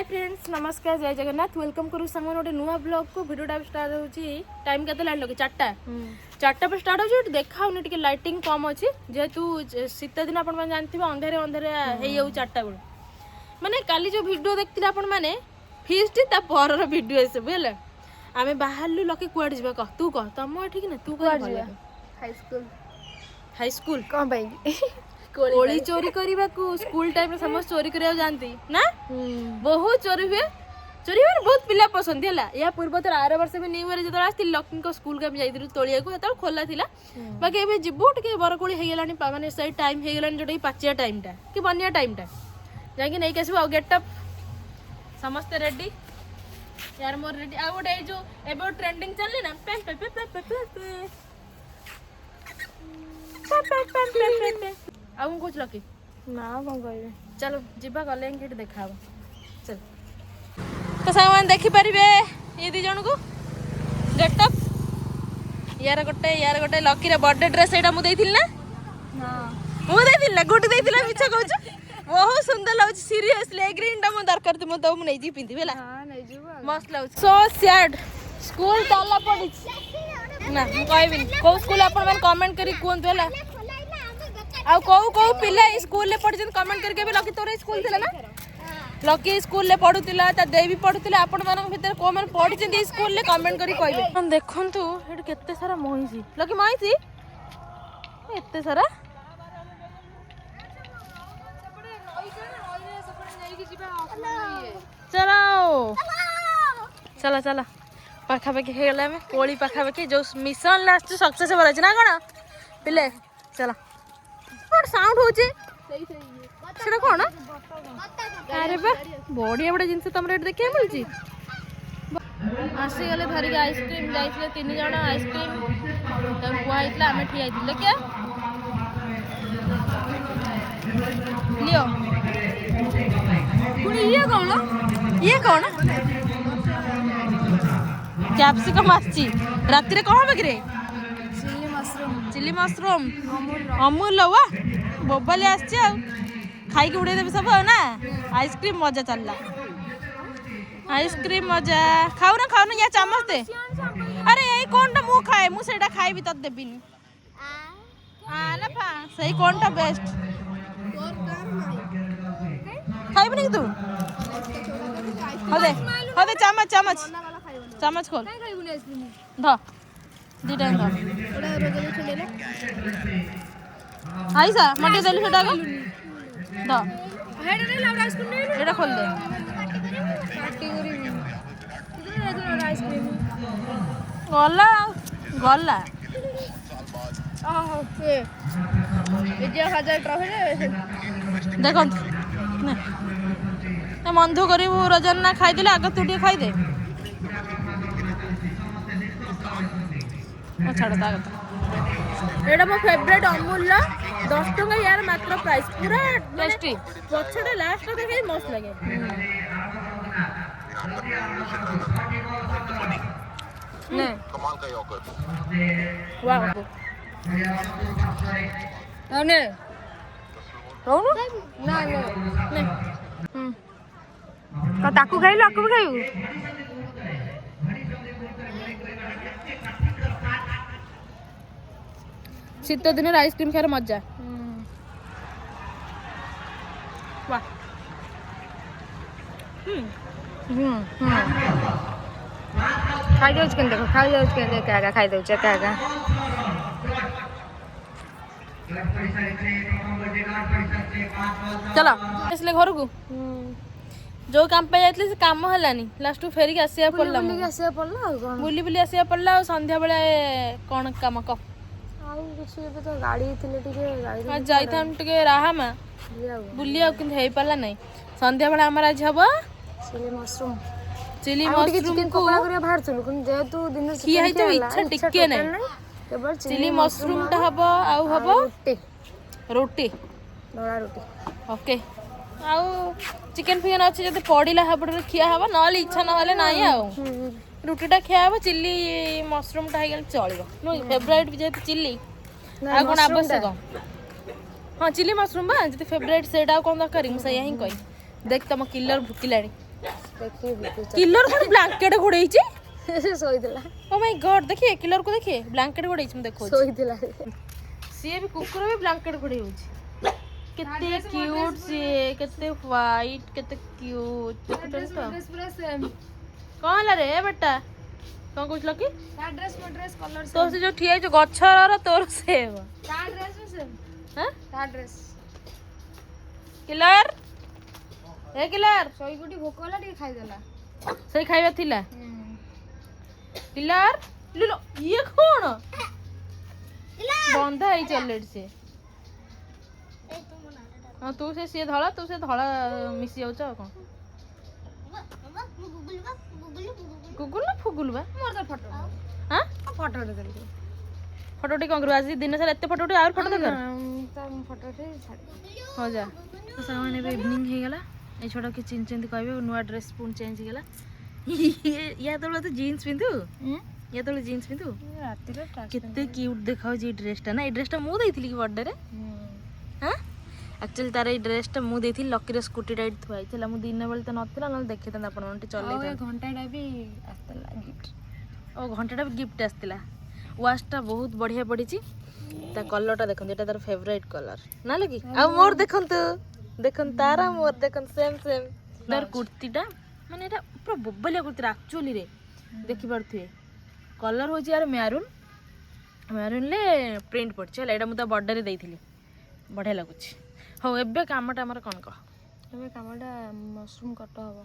hi friends नमस्कार जय Jagannath welcome करू संग गोटे नुआ ब्लॉग को वीडियोटा स्टार्ट होची टाइम केते लाइन लगे 4टा पे स्टार्ट होची देखा होनी टिके लाइटिंग कम अछि जेतु शीत दिन आपण माने जानथिबा अंधारे अंधारे हेई जाउ 4टा बेल माने काली जो वीडियो देखथिले आपण माने फीस्ट ता परर वीडियो एसे बेले आमे बाहरलु लके कुआड जिबा कह तू कह तम ठीक ना तू कह हाई स्कूल कौन भाई कोली चोरी करबा को स्कूल टाइम में समस्त चोरी करिया जानती ना बहुत चोरी हुए बहुत पिला पसंद है या पूर्व तर आर वर्ष भी न्यू ईयर जत आसती लक्ष्मी को स्कूल के जाइलु तोलिया को तब खोला थिला बाकी एबे जिबु टिके बरकोली हे गेलानी माने सही टाइम हे गेलानी जोटा पाचिया टाइम टा कि बनिया टाइम टा जाके नहीं केसबो आ गेट अप समस्त रेडी यार मोर रेडी आ गोटे जो एबे ट्रेंडिंग चलले ना पे आउ कुछ लकी ना कौन कहबे चलो जिबा गले किट देखा चल तो सामान देखि परिबे ये दी जन को गेटअप यार गोटे लकी रे बर्थडे ड्रेस एटा मु देथिल ना हां मु देथिल ना गुटी देथिल मिछ कहू बहुत सुंदर लागछ सीरियसली ग्रीन टा मु दरकार त मु तो मु नै जी पिंदी बेला हां नै जीवा मस्त लागछ सो सैड स्कूल ताला पड़ी ना कहबिन को स्कूल अपन मन कमेंट करी कोन बेला आ को पिला स्कूल ले पढ़ कमेंट करके भी लकी तोर स्कूल थिला ना लकी स्कूल ले पढुतिला ता देवी भी पढुतिला आपण मानक भीतर को मन पढि चिंदी स्कूल ले कमेंट करी कहबे हम देखंतु हेड केते सारा मोहिसी लकी माइसी एते सारा चलो चला चला पाखा पाखी हे गला में कोली पाखा पाखी जो मिशन लास्ट सक्सेस हो ना कोन पिले चला कौन साउंड होचे सेटा कोन अरे बा बड़ी बड़ा जिंस तुम रेट देखे मिलची आसी गले धरी के आइसक्रीम जाइले 3 जण आइसक्रीम तब कुआइतला हमें ठिया आइतले क्या लियो कुनी ये कौन कैप्सिकम आछि रात रे कहां बकरे चिली मशरूम अमूल वा बोबले आछे आ खाई के उड़े देबे सब ना आइसक्रीम मजा चलला आइसक्रीम मजा खाऊ ना या चम्मच दे अरे यही कोनटा मु खाए मु सेटा खाई भी त देबिनी आ ना फा सही कोनटा बेस्ट खाइब नहीं तू हदे चम्मच खोल ध दीटा ध आइसा मटे देली सेटा को ध हेडा रे लाउड आइसक्रीम ने एटा खोल दे पार्टी करी कितना रे आइसक्रीम गला ए जे 1000 ट्रॉफी रे देखो ना बंधु करू रजन ना खाई दे आगे तू खाई दे छाड़ एटा मो फेवरेट अमूल 10 टका यार मात्र प्राइस पूरा टेस्टी पछडे लास्ट देखे मस्त लगे ने कमाल का योगर्ट वाह अने रोनो ना ने का ताकू खाइलो आकू खाइयो शीत दिन आइसक्रीम खार मजा वाह खाई जाउछ केन देखो खाई जाउछ केन देख का खाई दउछ का चलो इसले घर को जो काम पे जाइतले से काम हलानी लास्ट फेरी के आसिया पड़ला बुली बुली आसिया पड़ला संध्या बेले कोन काम क तो गाड़ी थिले टिके गाड़ी जाइथाम टिके राहामा बुलिया किंतु हेई पाला नै संध्या बेला हमर आज हबो चिली मशरूम को करे बाहर चलु कोन जेतु दिन की है तो इच्छा टिके नै केवल चिली मशरूम ता हबो आउ हबो रोटी डोरा रोटी ओके आउ चिकन फिकन अछि जते पडिला हबडे खिया हबो नले इच्छा न हले नाही आउ रुटीटा खिया हबो चिली मशरूम टा हेगल चलिबो नो फेवरेट भी जेते चिली आ कोन आवश्यक हाँ चिली मशरूम बा जते फेवरेट सेटा कोन दरकारी मु सही कहि देख तम किलर भुकिलाणी ଦେଖିବି କିଲର କଣ ବ୍ଲାଙ୍କେଟ ଘୋଡେଇଛି ସେ ଶୋଇଥିଲା ଓ ମାଇ ଗଡ୍ ଦେଖିଏ କିଲର କୁ ଦେଖିଏ ବ୍ଲାଙ୍କେଟ ଘୋଡେଇଛି ମୁଁ ଦେଖଉଛି ଶୋଇଥିଲା ସିଏ ବି କୁକୁର ବି ବ୍ଲାଙ୍କେଟ ଘୋଡେଇ ହଉଛି କେତେ କ୍ୟୁଟ ସିଏ କେତେ ହ୍ୱାଇଟ କେତେ କ୍ୟୁଟ ଦେଖୁଛନ୍ତି ତ ପୁରା ସେମ୍ କଣ ହେଲା ରେ ବେଟା କଣ କହୁଥିଲ କି ତା ଡ୍ରେସ୍ ମୋ ଡ୍ରେସ୍ କଲର ତୋ ସେ ଯୋଉ ଠିଆ ହେଇଛୁ ଗଛର ତୋର ସେମ ତା ଡ୍ରେସ୍ ବି ସେମ୍ ହଁ ତା ଡ୍ରେସ୍ କିଲର ଏ କିଲର ଶୋଇକି ଭୋକ ହେଲା ଟିକେ ଖାଇଦେଲା ସେଇ ଖାଇବା ଥିଲା କିଲର ଲୁଲୋ ଇଏ କଣ ବନ୍ଧା ହେଇଛି ଅଲରେଡି ସେ ହଁ ତୁ ସେ ସିଏ ଧଳା ତୁ ସେ ଧଳା ମିଶି ଯାଉଛ ଆଉ କଣ ଗୁଗୁଲ ନା ଫୁଗୁଲ ବା ମୋର ତ ଫଟୋ ହଁ ଫଟୋ ଦେଲି ଫଟୋ ଟିକେ କଣ କରିବୁ ଆଜି ଦିନ ସାରା ଏତେ ଫଟୋ ଉଠେଇ ଆହୁରି ଫଟୋ ଦରକାର ତା ଫଟୋ ଛାଡ଼ି ହଉ ଯା ସାଙ୍ଗମାନେ ଏବେ ଇଭିନିଂ ହେଇଗଲା ଏଇ ଛୋଟ କି ଚିହ୍ନିଛନ୍ତି କହିବେ ନୂଆ ଡ୍ରେସ୍ ପୁଣି ଚେଞ୍ଜ ହେଇଗଲା ୟା ତଳେ ତୁ ଜିନ୍ସ ପିନ୍ଧୁ ୟା ତଳେ ଜିନ୍ସ ପିନ୍ଧୁ ରାତିରେ କେତେ କ୍ୟୁଟ୍ ଦେଖାଉଛି ଏଇ ଡ୍ରେସଟା ନା ଏଇ ଡ୍ରେସଟା ମୁଁ ଦେଇଥିଲି କି ବର୍ଥଡେରେ ହଁ ଆକ୍ଚୁଆଲି ତାର ଏଇ ଡ୍ରେସଟା ମୁଁ ଦେଇଥିଲି ଲକିର ସ୍କୁଟିଟା ଏଇଠି ଥୁଆ ହେଇଥିଲା ମୁଁ ଦିନ ବେଳେ ତ ନଥିଲା ନହେଲେ ଦେଖେଇଥାନ୍ତି ଆପଣମାନେ ଟିକେ ଚଲେଇଥାନ୍ତି ଘଣ୍ଟାଟା ବି ଆସିଥିଲା ଗିଫ୍ଟ ଓ ଘଣ୍ଟାଟା ବି ଗିଫ୍ଟ ଆସିଥିଲା ୱାଚଟା ବହୁତ ବଢ଼ିଆ ପଡ଼ିଛି ତା କଲରଟା ଦେଖନ୍ତୁ ଏଇଟା ତାର ଫେଭରାଇଟ୍ କଲର ନା କି ଆଉ ମୋର ଦେଖନ୍ତୁ ଦେଖନ୍ତୁ ତାର ମୋର ଦେଖନ୍ତୁ ସେମ୍ ସେମ୍ ତାର କୁର୍ତ୍ତୀଟା ମାନେ ଏଇଟା ପୁରା ବୋବାଲିଆ କୁର୍ତ୍ତୀଟା ଆକ୍ଚୁଆଲିରେ ଦେଖିପାରୁଥିବେ କଲର ହେଉଛି ୟାର ମ୍ୟାରୁନରେ ପ୍ରିଣ୍ଟ ପଡ଼ିଛି ହେଲା ଏଇଟା ମୁଁ ତା ବର୍ଥଡେରେ ଦେଇଥିଲି ବଢ଼ିଆ ଲାଗୁଛି ହଉ ଏବେ କାମଟା ଆମର କ'ଣ କହ ଏବେ କାମଟା ମସରୁମ୍ କଟ ହବ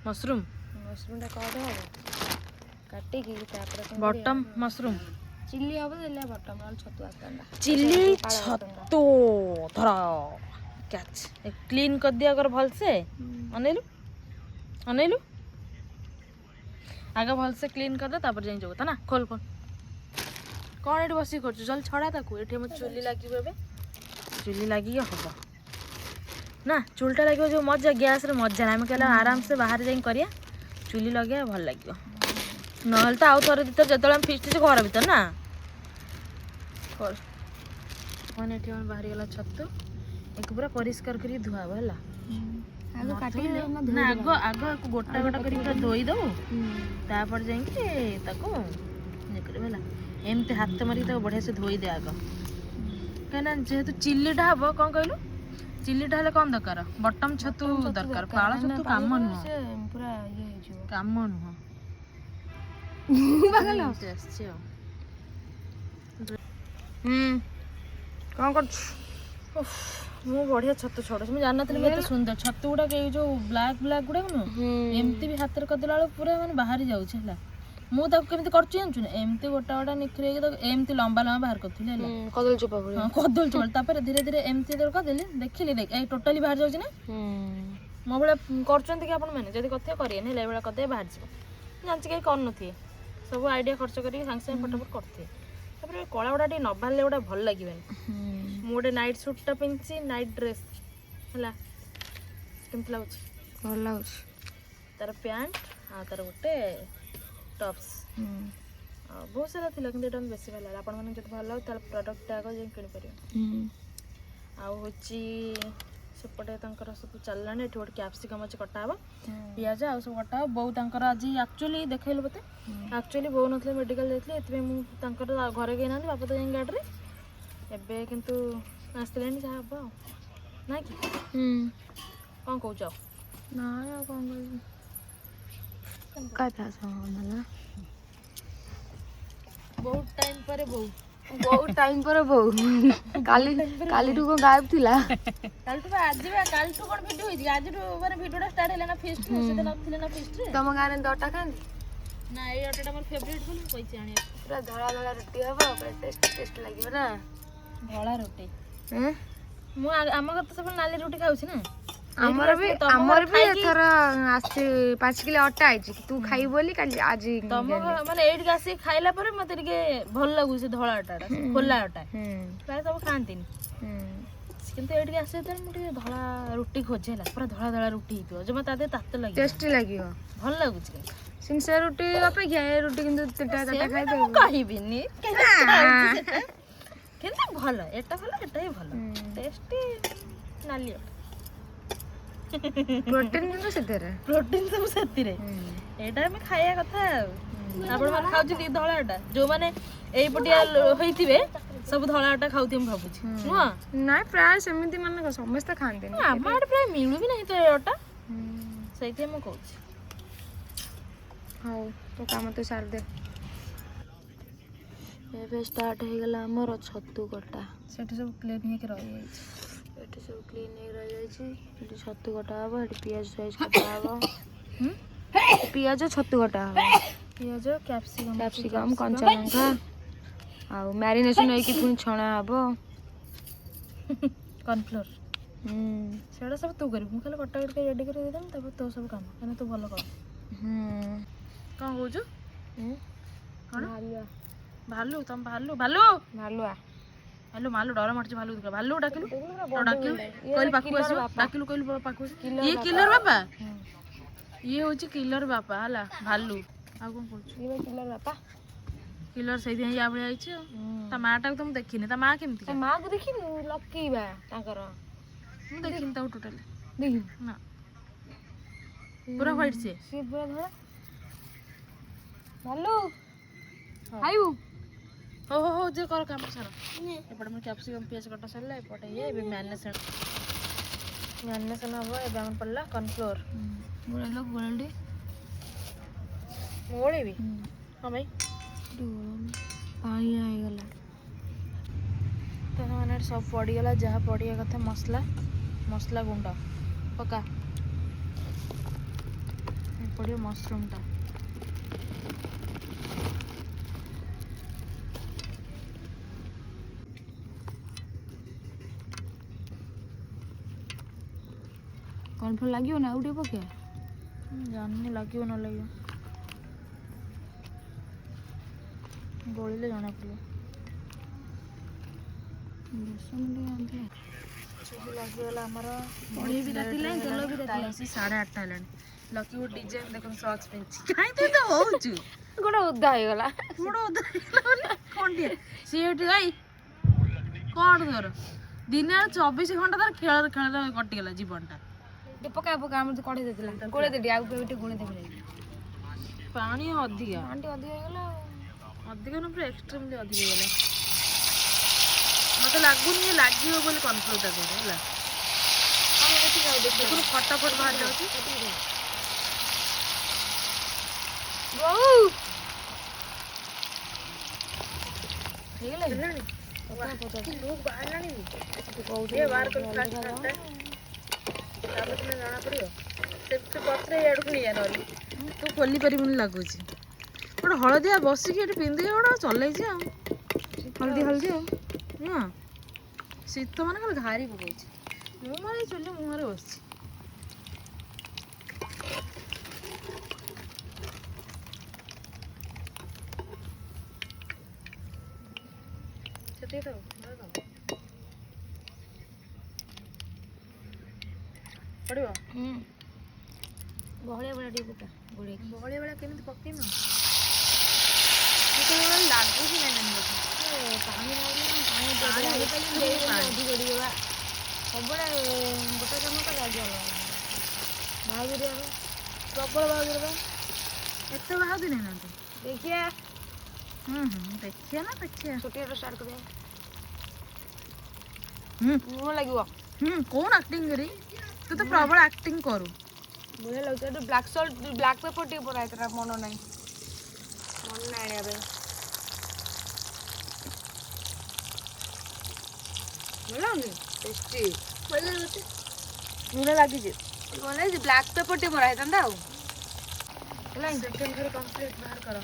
ମସରୁମ୍ଟା କଟ ହବ କାଟିକି ତାପରେ ବଟମ୍ ମସରୁମ୍ ଚିଲି ହବ ଦେଲେ ବଟମ୍ ନହେଲେ ଛତୁ ଆସିଥାନ୍ତା ଚିଲି ଛତୁ ଧର କ୍ୟାଚ୍ କ୍ଲିନ୍ କରିଦିଅ ଆଗର ଭଲସେ ଅନେଇଲୁ ଆଗ ଭଲସେ କ୍ଲିନ୍ କରିଦେ ତାପରେ ଯାଇ ଯାଉ ତା ନା ଖୋଲ କ'ଣ ଏଠି ବସିକି କରୁଛୁ ଜଲ୍ଦି ଛଡ଼ା ତାକୁ ଏଠି ଆମ ଚୁଲି ଲାଗିବ ଏବେ ଚୁଲି ଲାଗିକି ହବ ନା ଚୁଲିଟା ଲାଗିବ ଯେଉଁ ମଜା ଗ୍ୟାସ୍ରେ ମଜା ନାହିଁ ଆମେ କହିଲେ ଆରାମସେ ବାହାରେ ଯାଇକି କରିବା ଚୁଲି ଲଗେଇବା ଭଲ ଲାଗିବ ନହେଲେ ତ ଆଉ ଥରେ ଦିଥର ଯେତେବେଳେ ଆମେ ଫିଷ୍ଟ ଘର ଭିତରେ ନା ମାନେ ଏଠି ଆମେ ବାହାରିଗଲା ଛତୁ ଏକୁ ପୁରା ପରିଷ୍କାର କରିକି ଧୁଆ ହବ ହେଲା ନା ଆଗ ଗୋଟା ଗୋଟା କରିକି ପୁରା ଧୋଇ ଦବୁ ତାପରେ ଯାଇକି ତାକୁ ଇଏ କରିବୁ ହେଲା ଏମିତି ହାତ ମାରିକି ତାକୁ ବଢ଼ିଆ ସେ ଧୋଇ ଦେ ଆଗ କାହିଁକିନା ଯେହେତୁ ଚିଲିଟା ହବ କ'ଣ କହିଲୁ ଚିଲିଟା ହେଲେ କ'ଣ ଦରକାର ବଟମ୍ ଛତୁ ଦରକାର ପାଳ ଛତୁ କାମ ନୁହଁ ପୁରା ଇଏ ହେଇଯିବ କାମ ନୁହଁ ଆସିଛି ଆଉ କ'ଣ କରୁଛୁ ମୁଁ ବଢ଼ିଆ ଛତୁ ଛଡ଼ୁଛି ମୁଁ ଜାଣିନଥିଲି ଏତେ ସୁନ୍ଦର ଛତୁ ଗୁଡ଼ାକ ଏଇ ଯେଉଁ ବ୍ଲାକ୍ ଗୁଡ଼ାକ ନୁହଁ ଏମିତି ବି ହାତରେ କରିଦେଲା ବେଳକୁ ପୁରା ମାନେ ବାହାରି ଯାଉଛି ହେଲା ମୁଁ ତାକୁ କେମିତି କରୁଛି ଜାଣିଛୁ ନା ଏମିତି ଗୋଟା ନିଖରେଇକି ତାକୁ ଏମିତି ଲମ୍ବା ବାହାର କରୁଥିଲି ହେଲା କଦଳୀ ଚୋପା ଭଳି ହଁ କଦଳୀ ଚୋପା ତାପରେ ଧୀରେ ଧୀରେ ଏମିତି କରିଦେଲି ଦେଖିଲି ଦେଖ ଏଇ ଟୋଟାଲି ବାହାରି ଯାଉଛି ନା ମୋ ଭଳିଆ କରୁଛନ୍ତି କି ଆପଣମାନେ ଯଦି କରିଥିବେ କରିବେନି ହେଲା ଏଇଭଳିଆ କରିଦେବେ ବାହାରିଯିବ ଜାଣିଛି କେହି କରୁନଥିବେ ସବୁ ଆଇଡ଼ିଆ ଖର୍ଚ୍ଚ କରିକି ସାଙ୍ଗେ ସାଙ୍ଗେ ଫଟାଫଟ କରିଥିବେ ତାପରେ କଳା ଗୁଡ଼ା ଟିକେ ନ ବାହାରିଲେ ଗୁଡ଼ା ଭଲ ଲାଗିବନି ମୁଁ ଗୋଟେ ନାଇଟ୍ ସୁଟ୍ଟା ପିନ୍ଧିଛି ନାଇଟ୍ ଡ୍ରେସ୍ ହେଲା କେମିତି ଲାଗୁଛି ଭଲ ଲାଗୁଛି ତାର ପ୍ୟାଣ୍ଟ ଆଉ ତାର ଗୋଟେ ଟପ୍ସ ଆଉ ବହୁତ ସାରା ଥିଲା କିନ୍ତୁ ଏଇଟା ବେଶୀ ଭଲ ଲାଗିଲା ଆପଣମାନଙ୍କୁ ଯଦି ଭଲ ଲାଗୁଛି ତାହେଲେ ପ୍ରଡ଼କ୍ଟଟା ଆଗ ଯାଇ କିଣିପାରିବେ ଆଉ ହେଉଛି ସେପଟେ ତାଙ୍କର ସବୁ ଚାଲିଲାଣି ଏଠି ଗୋଟେ କ୍ୟାପ୍ସିକମ୍ ଅଛି କଟା ହେବ ପିଆଜ ଆଉ ସବୁ କଟା ହେବ ବୋଉ ତାଙ୍କର ଆଜି ଆକ୍ଚୁଆଲି ଦେଖେଇଲୁ ମୋତେ ଆକ୍ଚୁଆଲି ବୋଉ ନଥିଲେ ମେଡ଼ିକାଲ ଯାଇଥିଲେ ଏଥିପାଇଁ ମୁଁ ତାଙ୍କର ଘରେ କେହି ନାହାନ୍ତି ବାପା ତ ଯାଇ ଗାଡ଼ିରେ ଏବେ କିନ୍ତୁ ଆସିଲେଣି ଯାହା ହେବ ଆଉ ନାଇଁ କି କ'ଣ କହୁଛ ନାଇଁ ଆଉ କ'ଣ କହିବି କଥା ଶୁଣ ବହୁତ ଟାଇମ୍ ପରେ ବୋଉ କାଲିଠୁ କ'ଣ ଗାୟବ ଥିଲା କାଲିଠୁ ଆଜି କାଲିଠୁ କ'ଣ ଭିଡ଼ିଓ ହେଇଛି ଆଜିଠୁ ମାନେ ଭିଡ଼ିଓଟା ଷ୍ଟାର୍ଟ ହେଲା ନା ଫିଷ୍ଟ ସେଦିନ ନଥିଲେ ନା ଫିଷ୍ଟରେ ତମ ଗାଁରେ ଦଟା ଖାଆନ୍ତି ନା ଏଇ ଅଟାଟା ମୋର ଫେଭରେଟ୍ ବୋଲି ମୁଁ କହିଛି ଆଣିବାକୁ ପୁରା ଧଳା ରୁଟି ହବ ପୁରା ଟେଷ୍ଟ ଲାଗିବ ନା ଧଳା ରୁଟି ମୁଁ ଆମ ଘରେ ତ ସବୁବେଳେ ନାଲି ରୁଟି ଖାଉଛି ନା ଆମର ବି ଏଥର ଆସି 5 କିଲୋ ଅଟା ହେଇଛି ତୁ ଖାଇବୁ ବୋଲି କାଲି ଆଜି ତମ ମାନେ ଏଇଠିକି ଆସିକି ଖାଇଲା ପରେ ମତେ ଟିକେ ଭଲ ଲାଗୁଛି ଧଳା ଅଟାଟା ଖୋଲା ଅଟା ପ୍ରାୟ ସବୁ ଖାଆନ୍ତିନି କିନ୍ତୁ ଏଇଠିକି ଆସିବା ଦ୍ୱାରା ମୁଁ ଟିକେ ଧଳା ରୁଟି ଖୋଜେ ହେଲା ପୁରା ଧଳା ରୁଟି ହେଇଥିବ ଜମା ତା ଦେହରେ ତାତ ଲାଗିବ ଟେଷ୍ଟି ଲାଗିବ ଭଲ ଲାଗୁଛି ସିନ୍ସିୟର ରୁଟି ଅପେକ୍ଷା ଏ ରୁଟି କିନ୍ତୁ 3ଟା ଖାଇଦେବୁ କହିବିନି କିନ୍ତୁ ଭଲ ଏଟା ଭଲ ଏଟା ବି ଭଲ ଟେଷ୍ଟି ନାଲି ଅଟା ପ୍ରୋଟିନ୍ କିନ୍ତୁ ସେଥିରେ ପ୍ରୋଟିନ୍ ସବୁ ସେଥିରେ ଏଇଟା ଆମେ ଖାଇବା କଥା ଆଉ ଆପଣ ମାନେ ଖାଉଛନ୍ତି ଧଳାଟା ଯୋଉମାନେ ଏଇପଟିଆ ହେଇଥିବେ ସବୁ ଧଳାଟା ଖାଉଥିବେ ମୁଁ ଭାବୁଛି ନୁହଁ ନାଇଁ ପ୍ରାୟ ସେମିତି ମାନେ ସମସ୍ତେ ଖାଆନ୍ତିନି ଆମ ଆଡେ ପ୍ରାୟ ମିଳୁ ବି ନାହିଁ ତ ଏଇଟା ସେଇଥିପାଇଁ ମୁଁ କହୁଛି ହଉ ତୋ କାମ ତୁ ସାରିଦେ ଏବେ ଷ୍ଟାର୍ଟ ହେଇଗଲା ଆମର ଛତୁ କଟା ସେଠି ସବୁ କ୍ଲିନ୍ ହେଇକି ରହିଯାଇଛି ଏଠି ସବୁ କ୍ଲିନ୍ ହେଇକି ରହିଯାଇଛି ଏଠି ଛତୁ କଟା ହବ ଏଠି ପିଆଜ ସାଇଜ୍ କଟା ହବ ପିଆଜ ଛତୁ କଟା ହବ ପିଆଜ କ୍ୟାପ୍ସିକମ୍ କଞ୍ଚା ଲଙ୍କା ଆଉ ମ୍ୟାରିନେସନ୍ ହେଇକି ପୁଣି ଛଣା ହବ କର୍ଣ୍ଣଫ୍ଲୋର ସେଗୁଡ଼ା ସବୁ ତୁ କରିବୁ ମୁଁ ଖାଲି କଟା କଟିକି ରେଡ଼ି କରି ଦେଇଦେବି ତାପରେ ତୋ ସବୁ କାମ କାହିଁକିନା ତୁ ଭଲ କର କ'ଣ କହୁଛୁ କ'ଣ ଭାଲୁ ତମ ଭାଲୁ ଭାଲୁ ଭାଲୁଆ ଭାଲୁ ମାଲୁ ଡର ମାରୁଛି ଭାଲୁ ଭାଲୁ ଡାକିଲୁ ଡାକିଲୁ କହିଲି ପାଖକୁ ଆସିବ ଡାକିଲୁ କହିଲୁ ପାଖକୁ ଇଏ କିଲର ବାପା ଇଏ ହଉଛି କିଲର ବାପା ହେଲା ଭାଲୁ ଆଉ କ'ଣ କହୁଛୁ କିଲର ବାପା କିଲର ସେଇଥିପାଇଁ ୟା ଭଳିଆ ହେଇଛି ଆଉ ତା ମାଆଟାକୁ ତ ମୁଁ ଦେଖିନି ତା ମାଆ କେମିତି ତା ମାଆକୁ ଦେଖିନୁ ଲକିବା ତାଙ୍କର ମୁଁ ଦେଖିନି ତାକୁ ଟୋଟାଲି ଦେଖିନୁ ନା ପୁରା ହ୍ୱାଇଟ୍ ସିଏ ପୁରା ଧଳା ଭାଲୁ ଖାଇବୁ ହଉ ହଉ ହଉ ଯେ କର କାମ ସାର ଏପଟେ ମୁଁ କ୍ୟାପ୍ସିକମ୍ ପିଆଜ କଟା ସରିଲା ଏପଟେ ଇଏ ଏବେ ମ୍ୟାରିନେସନ୍ ହବ ଏବେ ଆମର ପଡ଼ିଲା କର୍ଣ୍ଣଫ୍ଲୋର ଗୋଳେଇଲ ଗୋଳେଇଲି ମୁଁ ଗୋଳେଇବି ହଁ ଭାଇ ପାଣି ହେଇଗଲା ତ ମାନେ ସବୁ ପଡ଼ିଗଲା ଯାହା ପଡ଼ିବା କଥା ମସଲା ଗୁଣ୍ଡ ପକା ପଡ଼ିବ ମସରୁମ୍ଟା କର୍ଣ୍ଣଫ୍ଲୋର ଲାଗିବ ନା ଆଉ ଟିକେ ପକେଇବା ଜାଣିନି ଲାଗିବ ନ ଲାଗିବ ଗୋଳିଲେ ଜଣା ପଡ଼ିବ ଲାଗିଗଲା ଆମର 8:30 ହେଲାଣି ଲକି ଗୋଟେ ଡିଜାଇନ ଦେଖନ୍ତୁ ସକ୍ସ ପିନ୍ଧିଛି କାହିଁ ତୁ ତ ହଉଛୁ ଗୋଡ଼ ଓଦା ହେଇଗଲା କ'ଣ ଟିକେ ସିଏ ଏଠି ଗାଇ କ'ଣ ଧର ଦିନରେ 24 ଘଣ୍ଟା ତାର ଖେଳରେ କଟିଗଲା ଜୀବନଟା ପକା ପକା ଆମର କଢ଼େଇ ଦେଇଥିଲା ଗୋଳେଇ ଦେବି ଆଉ ଟିକେ ଗୋଳେଇ ଦେବି ପାଣି ଅଧିକା ହେଇଗଲା ଅଧିକ ନା ପୁରା ଏକ୍ସଟ୍ରିମଲି ଅଧିକ ହେଇଗଲା ମତେ ଲାଗୁନି ଲାଗିବ ବୋଲି କର୍ଣ୍ଣଫ୍ଲୋରଟା ଦେରେ ହେଲା ଦେଖୁନୁ ଫଟାଫଟ ବାହାରି ଯାଉଛି ହେଇଗଲାଣି ତାପରେ ଜଣା ପଡ଼ିବ ସେ ପତ୍ର ଇଆଡ଼କୁ ନେଇଆ ନହେଲେ ତୁ ଖୋଲି ପାରିବୁନି ଲାଗୁଛି ଗୋଟେ ହଳଦିଆ ବସିକି ଏଠି ପିନ୍ଧିକି ଗୋଟେ ଚଲେଇଛି ଆଉ ହଳଦୀ ଆଉ ନୁହଁ ଶୀତ ମାନେ ଖାଲି ଘାରି ପକଉଛି ମୁଁ ମାନେ ଚୁଲି ମୁହଁରେ ବସିଛି ସେତିକି ଥାଉ ପଡ଼ିବ ବହଳିଆ ଭଳିଆ ଟିକେ ପକା ଗୋଳେଇକି ବହଳିଆ ଭଳିଆ କେମିତି ପକେଇନ ଲାଗୁଛି ନା ପାଣି ଅଧିକ ଟିକେ ସବୁବେଳେ ଗୋଟେ ଚାମଚ ଲାଗିବ ବାହାଘରିଆ ପ୍ରବଳ ବାହାଘର ବା ଏତେ ବାହାଘର ନାହାନ୍ତି ଦେଖିଆ ଦେଖିଆ ନା ଦେଖିଆ ଛୋଟିଆଟା ଷ୍ଟାର୍ଟ କରିବା ମୁହଁ ଲାଗିବ କଣ ଆକ୍ଟିଂ କରି ତୁ ତ ପ୍ରବଳ ଆକ୍ଟିଂ କରୁ ବଢ଼ିଆ ଲାଗୁଛି ଏଠି ବ୍ଲାକ୍ ପେପର ଟିକେ ପରା ହେଇଥିଲା ମନ ନାହିଁ ଆଣିବା ପାଇଁ ଟେଷ୍ଟି ଲୁଣ ଲାଗିଛି ବ୍ଲାକ୍ ପେପର ଟିକେ ମରା ହେଇଥାନ୍ତା ଆଉ ହେଲା ସେକେଣ୍ଡ ଥର କମ୍ପ୍ଲିଟ୍ ବାହାର କର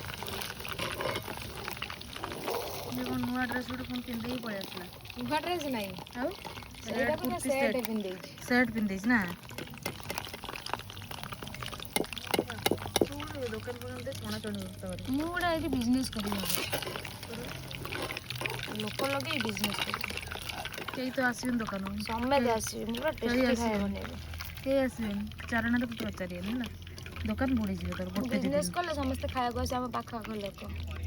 କ'ଣ ନୂଆ ଡ୍ରେସ୍ ଗୋଟେ ପୁଣି ପିନ୍ଧିକି ପଳେଇ ଆସିଲା ନୂଆ ଡ୍ରେସ୍ ନାହିଁ ଆଉ ସେଟ୍ ପିନ୍ଧେଇଛି ସେଟ୍ ପିନ୍ଧିଛି ନା ଦୋକାନ ପର୍ଯ୍ୟନ୍ତ ଛଣାଛଣି ମୁଁ ଗୋଟେ ଏଠି ବିଜନେସ୍ କରିବି ଲୋକ ଲଗେଇ ବିଜନେସ୍ କରିବି କେହି ତ ଆସିବେନି ଦୋକାନକୁ ସମେତ ଆସିବେ ପୁରା ଟେଷ୍ଟି ଖାଇବା ବନେଇବେ କେହି ଆସିବେନି ଚାରଣାରେ ପଚାରିବେନି ହେଲା ଦୋକାନ ବୁଡ଼ିଯିବ ତୋର ଗୋଟେ ବିଜନେସ୍ କଲେ ସମସ୍ତେ ଖାଇବାକୁ ଆସିବେ ଆମ ପାଖ ଆଖ ଲୋକ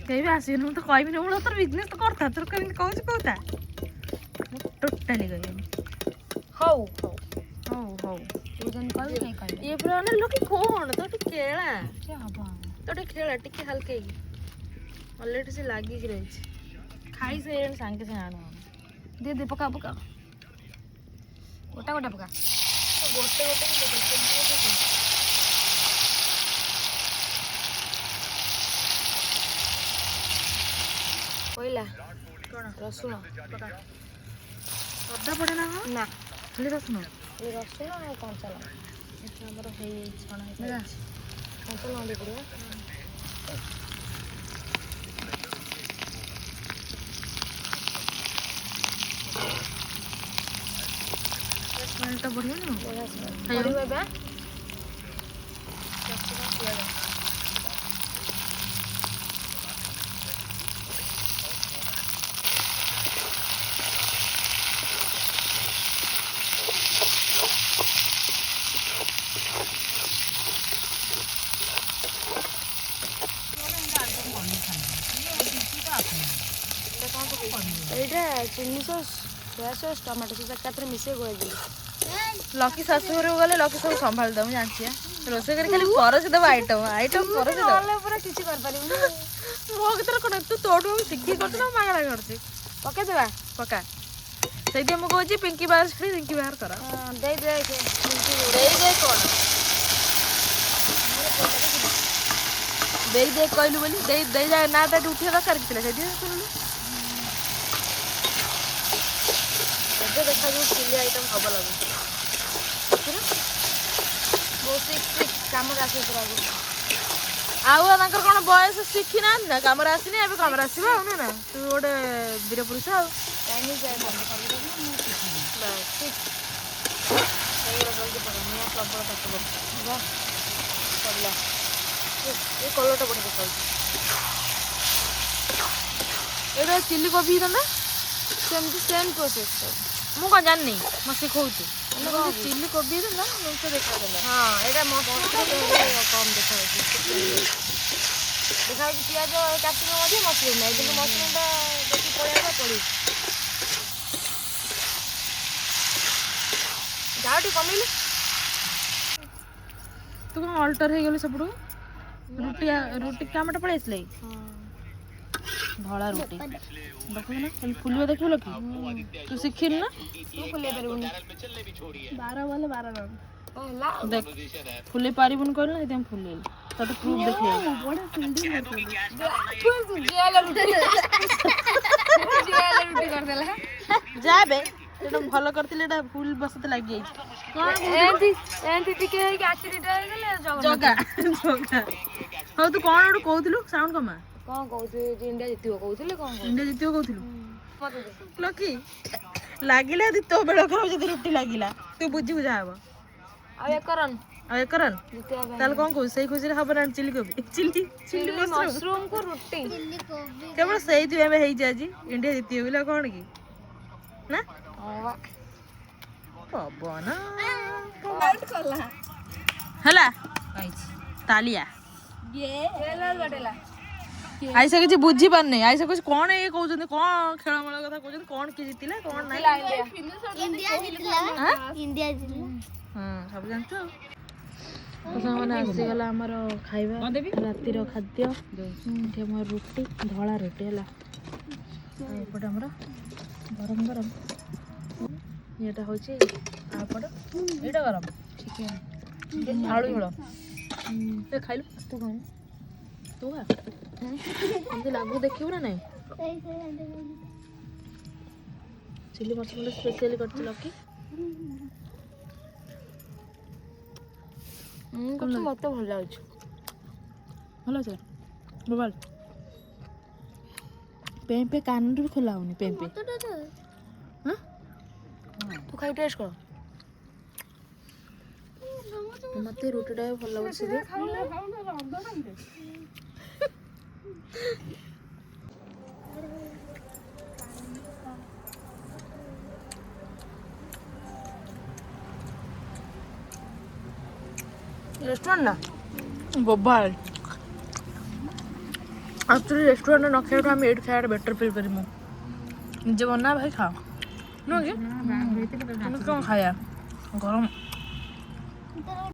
କେହି ବି ଆସିବେନି ମୁଁ ତ କହିବିନି ମୁଁ ତୋର ବିଜନେସ୍ ତ କରିଥା ତୋର କେମିତି କହୁଛୁ କହୁଥା ମୁଁ ଟୋଟାଲି କହିବିନି ହଉ ହଉ ହଉ ତୁ ଯେମିତି କହିବୁ କେହି କହିବେ ଇଏ ପୁରା ନା ଲୋକେ କଣ ତ ଟିକେ ଖେଳା ସେ ହବ ତ ଟିକେ ଖେଳା ଟିକେ ହାଲକେଇକି ଅଲରେଡି ସେ ଲାଗିକି ରହିଛି ଖାଇସାରିଲାଣି ସାଙ୍ଗେ ସାଙ୍ଗେ ଆଣୁ ଦେ ଦେ ପକା ପକା ଗୋଟା ଗୋଟା ପକା ଗୋଟେ କହିଲା କଣ ରସୁଣ ଅଦା ପଡେ ନା କଣ ନା ଖାଲି ରସୁଣ ଏ ରସୁଣ ଆଉ କଞ୍ଚା ଲଙ୍କା ଏଠି ଆମର ହେଇଯାଇଛି ଛଣା ହେଇଛି କଞ୍ଚା ଲଙ୍କା ଦେଇ ପଡ଼ିବ ସ୍ମେଲଟା ବଢ଼ିଆ ନା ପଡ଼ିବ ଏବେ এইটা ଚିନି sauce soya sauce tomato sauce ଏକାଥରେ ମିଶେଇ ଗୋଳେଇ ଦେଲି ଲକି ଶାଶୁଘରକୁ ଗଲେ ଲକି ସବୁ ସମ୍ଭାଳି ଦବ ମୁଁ ଜାଣିଛି ରୋଷେଇ କରି ଖାଲି ପରସି ଦବ ଆଇଟମ ପରସି ଦବ ନହେଲେ ପୁରା କିଛି କରିପାରିବୁନି ମୋ ଭିତରେ କଣ ତୁ ତୋଠୁ ମୁଁ ଶିଖିକି କରୁଛୁ ନା ମାଗଣା କରୁଛି ପକେଇଦେବା ପକା ସେଇଥିପାଇଁ ମୁଁ କହୁଛି ପିଙ୍କି ବାହାର ଛାଡ଼ି ରିଙ୍କି ବାହାର କର ଦେଇ ଦେ କଣ ଦେଇ କହିଲୁ ବୋଲି ଦେଇ ନାଟା ଉଠିବା ଦରକାର ଥିଲା ସେଇଥିପାଇଁ ଶୁଣିଲୁ ଏବେ ଦେଖାଯିବ ଚିଲି ଆଇଟମ୍ ହବ ଲାଗୁଛି ବହୁତ କାମରେ ଆସିବ ପୁରା ଆଉ ତାଙ୍କର କଣ ବୟସ ଶିଖିନାହାନ୍ତି ନା କାମରେ ଆସିନି ଏବେ କାମରେ ଆସିବ ଆଉ ନା ତୁ ଗୋଟେ ବୀର ପୁରୁଷ ଆଉ ଚାଇନିଜ ଆଇଟମ୍ ଏ କଲରଟା ବଢ଼ିଆ ଦେଖାଉଛି ଏଇଟା ଚିଲି କୋବି ନା ସେମିତି ସେମ୍ ପ୍ରୋସେସ୍ ମୁଁ କ'ଣ ଜାଣିନି ମୁଁ ଶିଖଉଛି ଚିଲି କୋବି ନା ଜିନିଷ ଦେଖାଦେଲା ହଁ ଏଇଟା ମସରୁମ୍ କମ୍ ଦେଖାଯାଉଛି ଦେଖାଯାଉଛି ପିଆଜ କାଟିବ ମଧ୍ୟ ମସରୁମ୍ ନାହିଁ କିନ୍ତୁ ମସରୁମ୍ଟା ବେଶୀ ପଳେଇବା ପଡ଼ିବ ଯାଅ ଟିକେ କମେଇଲେ ତୁ କ'ଣ ଅଲ୍ଟର ହେଇଗଲୁ ସେପଟୁ ରୁଟି କାମଟା ପଳେଇ ଆସିଲା ଧଳା ରୁଟି ଦେଖୁଛୁ ନା ଖାଲି ଫୁଲିବ ଦେଖିବୁ କି ତୁ ଶିଖିଲୁ ନା ତୁ ଖୋଲେଇ ପାରିବୁନି 12 ବୋଲେ 12 ରନ୍ ହେଲା ଦେଖ ଫୁଲେଇ ପାରିବୁନି କହିଲୁ ନା ସେଥିପାଇଁ ଫୁଲେଇଲି ତତେ ପ୍ରୁଫ୍ ଦେଖେଇଲି ରୁଟି କରିଦେଲା ଯାବେ ଏଟା ଭଲ କରିଥିଲେ ଏଟା ଫୁଲ ବସତେ ଲାଗିଯାଇଛି କ'ଣ ଏମିତି ଟିକେ ହେଇକି ଆଖି ଦିଟା ହେଇଗଲେ ଜଗା ହଉ ତୁ କ'ଣ ଗୋଟେ କହୁଥିଲୁ ସାଉଣ୍ଡ କମା କ'ଣ କହୁଥିଲି ଇଣ୍ଡିଆ ଜିତିବ କହୁଥିଲେ କ'ଣ ଇଣ୍ଡିଆ ଜିତିବ କହୁଥିଲୁ ମତେ ଲକି ଲାଗିଲା ଯଦି ତୋ ବେଳ ଖରାପ ଯଦି ରୁଟି ଲାଗିଲା ତୁ ବୁଝିବୁ ଯାହା ହବ ଆଉ ଏକ ରନ୍ ଆଉ ଏକ ରନ୍ ଜିତିବା ପାଇଁ ତାହେଲେ କ'ଣ କହୁଛୁ ସେଇ ଖୁସିରେ ହବ ନା ଚିଲି କୋବି ଚିଲି ମସରୁମ୍ କୁ ରୁଟି କେବଳ ସେଇଥିପାଇଁ ଆମେ ହେଇଛି ଆଜି ଇଣ୍ଡିଆ ଜିତିବ ବୋଲି ଆଉ କ'ଣ କି ନା ପବନ ହେଲା ତାଲିଆ ଆଇସା କିଛି ବୁଝି ପାରୁନି ଆଇସା କହୁଛି କ'ଣ ଇଏ କହୁଛନ୍ତି କ'ଣ ଖେଳମେଳ କଥା କହୁଛନ୍ତି କ'ଣ କିଏ ଜିତିଲା କ'ଣ ନାହିଁ ସବୁ ଜାଣିଛୁ ଆଉ ସାଙ୍ଗମାନେ ଆସିଗଲା ଆମର ଖାଇବା ରାତିର ଖାଦ୍ୟ ଏଠି ଆମର ରୁଟି ଧଳା ରୁଟି ହେଲା ଏପଟେ ଆମର ଗରମ ଗରମ ଏଇଟା ହେଉଛି ଆପଟ ଏଇଟା ଗରମ ଚିକେନ୍ ଆଳୁ ଝୋଳ ଖାଇଲୁ ତୁ ଖାଉନୁ ତୁ ଖା ଏମିତି ଲାଗୁ ଦେଖିବୁ ନା ନାଇଁ ଚିଲି ମସଲା ସ୍ପେଶିଆଲି କରିଛି ଲକି ମତେ ଭଲ ଲାଗୁଛି ଭଲ ଅଛି ମୋବାଇଲ ପେମ୍ପେ କାନରୁ ବି ଖୋଲା ହଉନି ପେମ୍ପେ ତୁ ଖାଇ ଟେଷ୍ଟ କର ମତେ ରୁଟିଟା ଭଲ ଲାଗୁଛି ରେଷ୍ଟୁରାଣ୍ଟ ନା ବୋବାଲ ଆକ୍ଚୁଆଲି ରେଷ୍ଟୁରାଣ୍ଟରେ ନ ଖାଇବାଠୁ ଆମେ ଏଇଠି ଖାଇବାଟା ବେଟର ଫିଲ୍ କରିମୁ ନିଜେ ବନା ଭାଇ ଖାଅ ନୁହଁ କି କ'ଣ ଖାଇବା ଗରମ